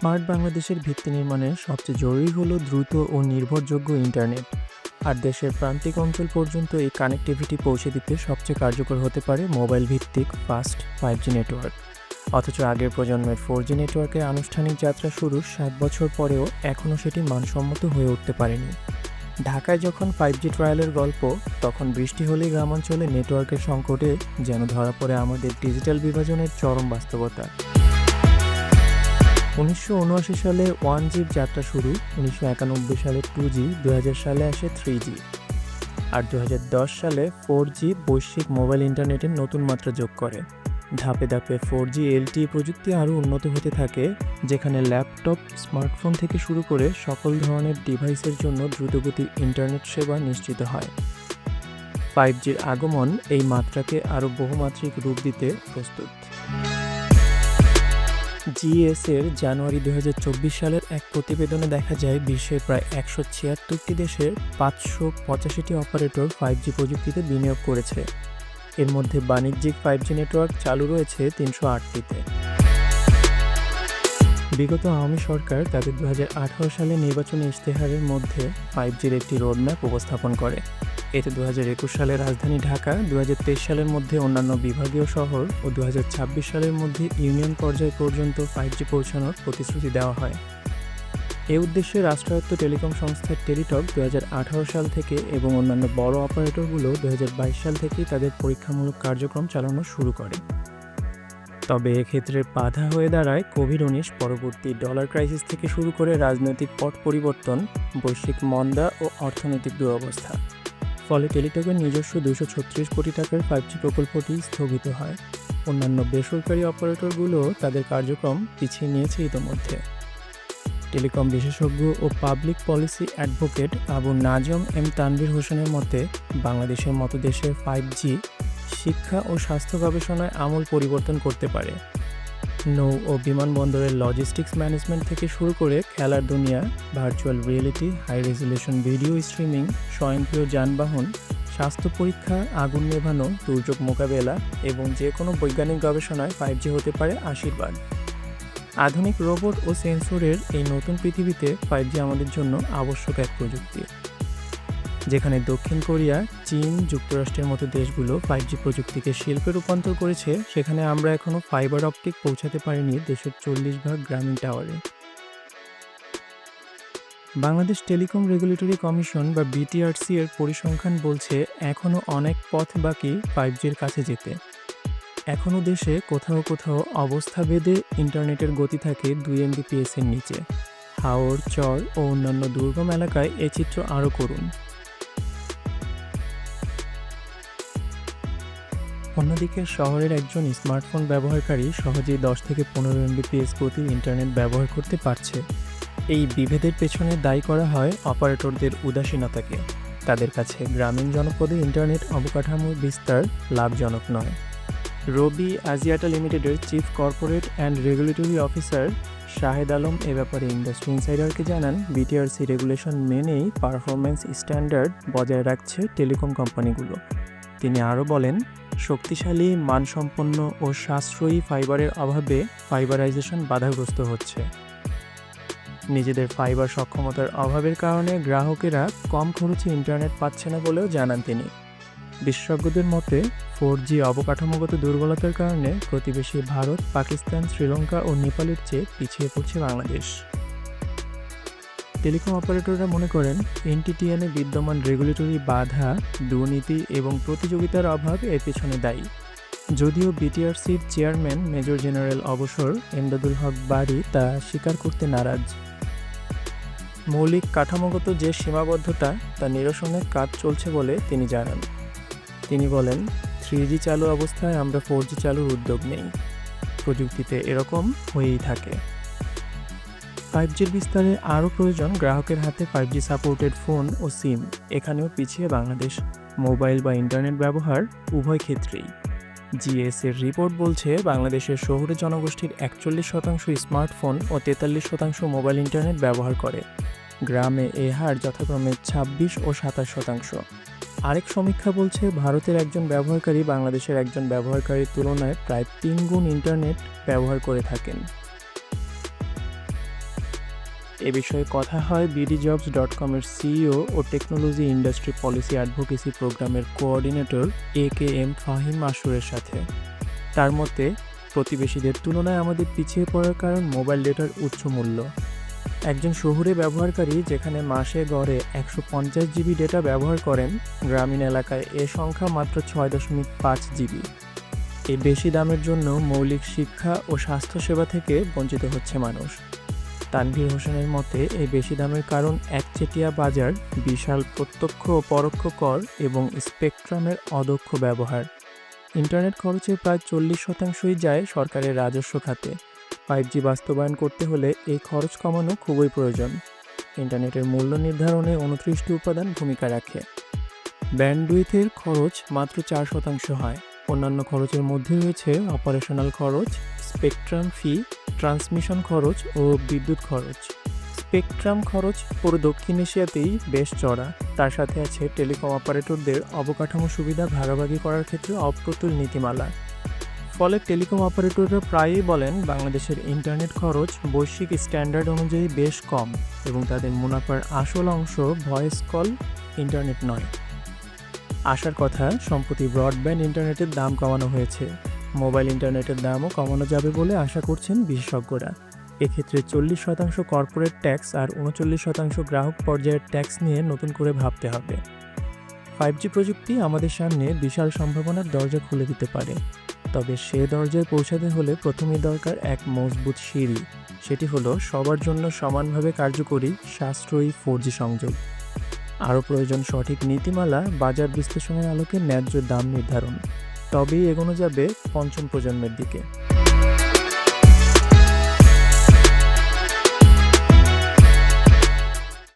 Smart বাংলাদেশের ভিত্তি নির্মাণের সবচেয়ে জরুরি হলো দ্রুত ও নির্ভরযোগ্য ইন্টারনেট। আর দেশের প্রান্তিক অঞ্চল পর্যন্ত এই কানেক্টিভিটি পৌঁছে দিতে সবচেয়ে কার্যকর হতে পারে মোবাইল ভিত্তিক ফাস্ট 5G নেটওয়ার্ক। অথচ আগের প্রজন্মের 4G নেটওয়ার্কের আনুষ্ঠানিক যাত্রা শুরুর 7 বছর পরেও এখনও সেটি মানসম্মত হয়ে উঠতে পারেনি। ঢাকায় যখন 5G ট্রায়ালের গল্প, তখন বৃষ্টি হলেই গ্রামাঞ্চলে নেটওয়ার্কের সংকটে যেন ধরা পড়ে আমাদের ডিজিটাল বিভাজনের চরম বাস্তবতা। 1979 সালে 1G যাত্রা শুরু, 1991 সালে 2G, 2000 সালে আসে 3G, আর 2010 সালে 4G বৈশ্বিক মোবাইল ইন্টারনেটের নতুন মাত্রা যোগ করে। ধাপে ধাপে 4G LTE প্রযুক্তি আরও উন্নত হতে থাকে, যেখানে ল্যাপটপ, স্মার্টফোন থেকে শুরু করে সকল ধরনের ডিভাইসের জন্য দ্রুতগতির ইন্টারনেট সেবা নিশ্চিত হয়। 5Gর আগমন এই মাত্রাকে আরও বহুমাত্রিক রূপ দিতে প্রস্তুত। জিএসের জানুয়ারি 2024 সালের এক প্রতিবেদনে দেখা যায় বিশ্বের প্রায় 176টি দেশের 585টি অপারেটর 5G প্রযুক্তিতে বিনিয়োগ করেছে। এর মধ্যে বাণিজ্যিক 5G নেটওয়ার্ক চালু রয়েছে 308টিতে। বিগত আওয়ামী সরকার তাদের 2018 সালে নির্বাচনী ইশতেহারের মধ্যে 5Gর একটি রোডম্যাপ উপস্থাপন করে। এতে 2021 সালে রাজধানী ঢাকা, 2023 সালের মধ্যে অন্যান্য বিভাগীয় শহর ও 2026 সালের মধ্যে ইউনিয়ন পর্যায় পর্যন্ত 5G পৌঁছানোর প্রতিশ্রুতি দেওয়া হয়। এ উদ্দেশ্যে রাষ্ট্রায়ত্ত টেলিকম সংস্থা টেলিটক 2018 সাল থেকে এবং অন্যান্য বড় অপারেটরগুলো 2022 সাল থেকেই তাদের পরীক্ষামূলক কার্যক্রম চালানো শুরু করে। তবে এক্ষেত্রে বাধা হয়ে দাঁড়ায় কোভিড-19 পরবর্তী ডলার ক্রাইসিস থেকে শুরু করে রাজনৈতিক পট পরিবর্তন, বৈশ্বিক মন্দা ও অর্থনৈতিক দুরবস্থা। ফলে টেলিটকের নিজস্ব 236 কোটি টাকার 5G প্রকল্পটি স্থগিত হয়। অন্যান্য বেসরকারি অপারেটরগুলো তাদের কার্যক্রম পিছিয়ে নিয়েছে ইতোমধ্যে। টেলিকম বিশেষজ্ঞ ও public policy advocate Abu Nazm M Tanvir হোসেনের মতে, বাংলাদেশের মতো দেশের 5G শিক্ষা ও স্বাস্থ্য গবেষণায় আমূল পরিবর্তন করতে পারে। নৌ ও বিমানবন্দরের লজিস্টিক্স ম্যানেজমেন্ট থেকে শুরু করে খেলার দুনিয়া, virtual reality, high resolution video streaming, স্বয়ংক্রিয় যানবাহন, স্বাস্থ্য পরীক্ষা, আগুন নেভানো, দুর্যোগ মোকাবেলা এবং যে কোনো বৈজ্ঞানিক গবেষণায় 5G হতে পারে আশীর্বাদ। আধুনিক রোবট ও সেন্সরের এই নতুন পৃথিবীতে 5G আমাদের জন্য আবশ্যক এক প্রযুক্তি। যেখানে দক্ষিণ কোরিয়া, চীন, যুক্তরাষ্ট্রের মতো দেশগুলো 5G প্রযুক্তিকে শিল্পে রূপান্তর করেছে, সেখানে আমরা এখনও ফাইবার অপটিক পৌঁছাতে পারিনি দেশের 40 ভাগ গ্রামীণ টাওয়ারে। বাংলাদেশ টেলিকম রেগুলেটরি কমিশন বা বিটিআরসি এর পরিসংখ্যান বলছে এখনও অনেক পথ বাকি 5Gর কাছে যেতে। এখনও দেশে কোথাও কোথাও অবস্থাভেদে ইন্টারনেটের গতি থাকে 2 Mbps এর নিচে। হাওর, চর ও অন্যান্য দুর্গম এলাকায় এ চিত্র আরও করুন। অন্যদিকে শহরের একজন স্মার্টফোন ব্যবহারকারী সহজেই 10 থেকে 15 Mbps গতির ইন্টারনেট ব্যবহার করতে পারছে। এই বিভেদের পেছনে দায়ী করা হয় অপারেটরদের উদাসীনতাকে। তাদের কাছে গ্রামীণ জনপদে ইন্টারনেট অবকাঠামোর বিস্তার লাভজনক নয়। রবি আজিয়াটা লিমিটেডের chief corporate and regulatory officer Shahed Alam এ ব্যাপারে ইন্ডাস্ট্রি ইনসাইডারকে জানান, বিটিআরসি রেগুলেশন মেনেই পারফরম্যান্স স্ট্যান্ডার্ড বজায় রাখছে টেলিকম কোম্পানিগুলো। তিনি আরও বলেন, শক্তিশালী, মানসম্পন্ন ও সাশ্রয়ী ফাইবারের অভাবে ফাইবারাইজেশন বাধাগ্রস্ত হচ্ছে। নিজেদের ফাইবার সক্ষমতার অভাবের কারণে গ্রাহকেরা কম খরচে ইন্টারনেট পাচ্ছে না বলেও জানান তিনি। বিশেষজ্ঞদের মতে 4G অবকাঠামোগত দুর্বলতার কারণে প্রতিবেশী ভারত, পাকিস্তান, শ্রীলঙ্কা ও নেপালের চেয়ে পিছিয়ে পড়ছে বাংলাদেশ। টেলিকম অপারেটররা মনে করেন, এনটিটিএনে বিদ্যমান রেগুলেটরি বাধা, দুর্নীতি এবং প্রতিযোগিতার অভাব এর পেছনে দায়ী। যদিও বিটিআরসির চেয়ারম্যান মেজর জেনারেল অবসর এমদাদুল হক বারী তা স্বীকার করতে নারাজ। মৌলিক কাঠামোগত যে সীমাবদ্ধতা, তা নিরসনের কাজ চলছে বলে তিনি জানান। তিনি বলেন, 3G চালু অবস্থায় আমরা 4G চালুর উদ্যোগ নেই। প্রযুক্তিতে এরকম হয়েই থাকে। 5Gর বিস্তারে আরও প্রয়োজন গ্রাহকের হাতে 5G সাপোর্টেড ফোন ও সিম। এখানেও পিছিয়ে বাংলাদেশ। মোবাইল বা ইন্টারনেট ব্যবহার উভয় ক্ষেত্রেই। জিএসের রিপোর্ট বলছে, বাংলাদেশের শহুরে জনগোষ্ঠীর 41% স্মার্টফোন ও 43% মোবাইল ইন্টারনেট ব্যবহার করে। গ্রামে এ হার যথাক্রমে 26 ও 27%। আরেক সমীক্ষা বলছে, ভারতের একজন ব্যবহারকারী বাংলাদেশের একজন ব্যবহারকারীর তুলনায় প্রায় 3 গুণ ইন্টারনেট ব্যবহার করে থাকেন। এ বিষয়ে কথা হয় bdjobs.com-এর সিইও ও টেকনোলজি ইন্ডাস্ট্রি পলিসি অ্যাডভোকেসি প্রোগ্রামের কোঅর্ডিনেটর AKM ফাহিম আশুরের সাথে। তার মতে, প্রতিবেশীদের তুলনায় আমাদের পিছিয়ে পড়ার কারণ মোবাইল ডেটার উচ্চ মূল্য। একজন শহুরে ব্যবহারকারী যেখানে মাসে গড়ে 150 জিবি ডেটা ব্যবহার করেন, গ্রামীণ এলাকায় এ সংখ্যা মাত্র 6.5 জিবি। এই বেশি দামের জন্য মৌলিক শিক্ষা ও স্বাস্থ্যসেবা থেকে বঞ্চিত হচ্ছে মানুষ। তানভীর হোসেনের মতে, এই বেশি দামের কারণ একচেটিয়া বাজার, বিশাল প্রত্যক্ষ ও পরোক্ষ কর এবং স্পেকট্রামের অদক্ষ ব্যবহার। ইন্টারনেট খরচের প্রায় 40% যায় সরকারের রাজস্ব খাতে। 5G বাস্তবায়ন করতে হলে এই খরচ কমানো খুবই প্রয়োজন। ইন্টারনেটের মূল্য নির্ধারণে 29টি উপাদান ভূমিকা রাখে। ব্যান্ডউইথের খরচ মাত্র 4% হয়। অন্যান্য খরচের মধ্যে রয়েছে অপারেশনাল খরচ, স্পেকট্রাম ফি, ট্রান্সমিশন খরচ ও বিদ্যুৎ খরচ। স্পেকট্রাম খরচ পুরো দক্ষিণ এশিয়াতেই বেশ চড়া। তার সাথে আছে টেলিকম অপারেটরদের অবকাঠামো সুবিধা ভাগাভাগি করার ক্ষেত্রে অপ্রতুল নীতিমালা। ফলে টেলিকম অপারেটররা প্রায়ই বলেন, বাংলাদেশের ইন্টারনেট খরচ বৈশ্বিক স্ট্যান্ডার্ড অনুযায়ী বেশ কম এবং তাদের মুনাফার আসল অংশ ভয়েস কল, ইন্টারনেট নয়। আশার কথা, সম্প্রতি ব্রডব্যান্ড ইন্টারনেটের দাম কমানো হয়েছে। মোবাইল ইন্টারনেটের দামও কমানো যাবে বলে আশা করছেন বিশেষজ্ঞরা। এক্ষেত্রে 40% কর্পোরেট ট্যাক্স আর 39% গ্রাহক পর্যায়ের ট্যাক্স নিয়ে নতুন করে ভাবতে হবে। 5G প্রযুক্তি আমাদের সামনে বিশাল সম্ভাবনার দরজা খুলে দিতে পারে। তবে সে দরজায় পৌঁছাতে হলে প্রথমেই দরকার এক মজবুত সিঁড়ি। সেটি হলো সবার জন্য সমানভাবে কার্যকরী সাশ্রয়ী 4G সংযোগ। আরও প্রয়োজন সঠিক নীতিমালা, বাজার বিশ্লেষণের আলোকে ন্যায্য দাম নির্ধারণ। তবেই এগোনো যাবে পঞ্চম প্রজন্মের দিকে।